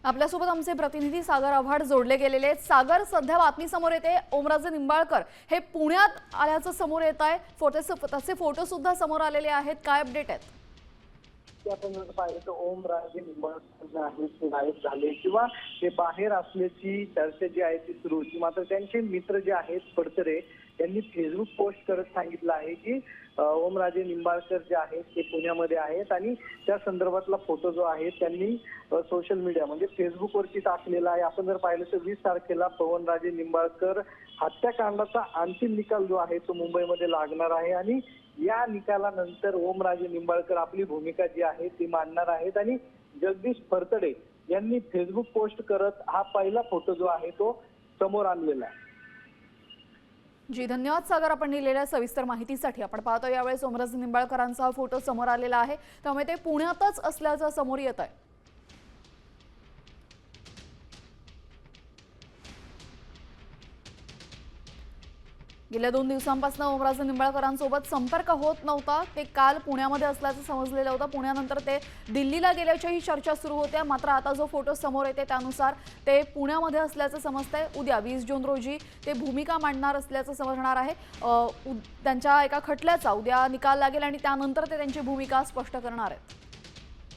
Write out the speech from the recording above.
आपल्यासोबत आमचे प्रतिनिधी सागर आव्हाड जोडले गेलेले आहेत। सागर, सध्या बातमी समोर येते ओमराजे निंबाळकर हे पुण्यात आल्याचं समोर येत आहे। त्याचे फोटो सुद्धा समोर आलेले आहेत। काय अपडेट आहेत? आपण पाहिलं तर ओमराजे निंबाळकर आहेत गायब झाले किंवा ते बाहेर असल्याची चर्चा जी आहे ती सुरू होती। मात्र त्यांचे मित्र जे आहेत फडतरे यांनी फेसबुक पोस्ट करत सांगितलं आहे की ओमराजे निंबाळकर जे आहेत ते पुण्यामध्ये आहेत आणि त्या संदर्भातला फोटो जो आहे त्यांनी सोशल मीडिया म्हणजे फेसबुकवरती टाकलेला आहे। आपण जर पाहिलं तर 20 तारखेला पवनराजे निंबाळकर हत्याकांडाचा अंतिम निकाल जो आहे तो मुंबईमध्ये लागणार आहे आणि या निकालानंतर ओमराजे निंबाळकर आपली भूमिका जी आहे ती मांडणार आहेत आणि जगदीश फडतरे यांनी फेसबुक पोस्ट करत हा पहिला फोटो जो आहे तो समोर आणलेला आहे। जी, धन्यवाद सागर, आपण दिलेल्या सविस्तर माहितीसाठी। आपण पाहतो यावेळेस ओमराजे निंबाळकरांचा फोटो समोर आलेला आहे, त्यामुळे ते पुण्यातच असल्याचं समोर येत आहे। गेल्या 2 दिवसांपासून ओमराजे निंबाळकरांसोबत संपर्क होत नव्हता। ते काल पुण्यामध्ये असल्याचं समजलेलं होतं। पुण्यानंतर ते दिल्लीला गेल्याच्याही चर्चा सुरू होत्या। मात्र आता जो फोटो समोर येते त्यानुसार ते पुण्यामध्ये असल्याचं समजतंय। उद्या 20 जून रोजी ते भूमिका मांडणार असल्याचं समजणार आहे। त्यांच्या एका खटल्याचा उद्या निकाल लागेल आणि त्यानंतर ते त्यांची भूमिका स्पष्ट करणार आहेत।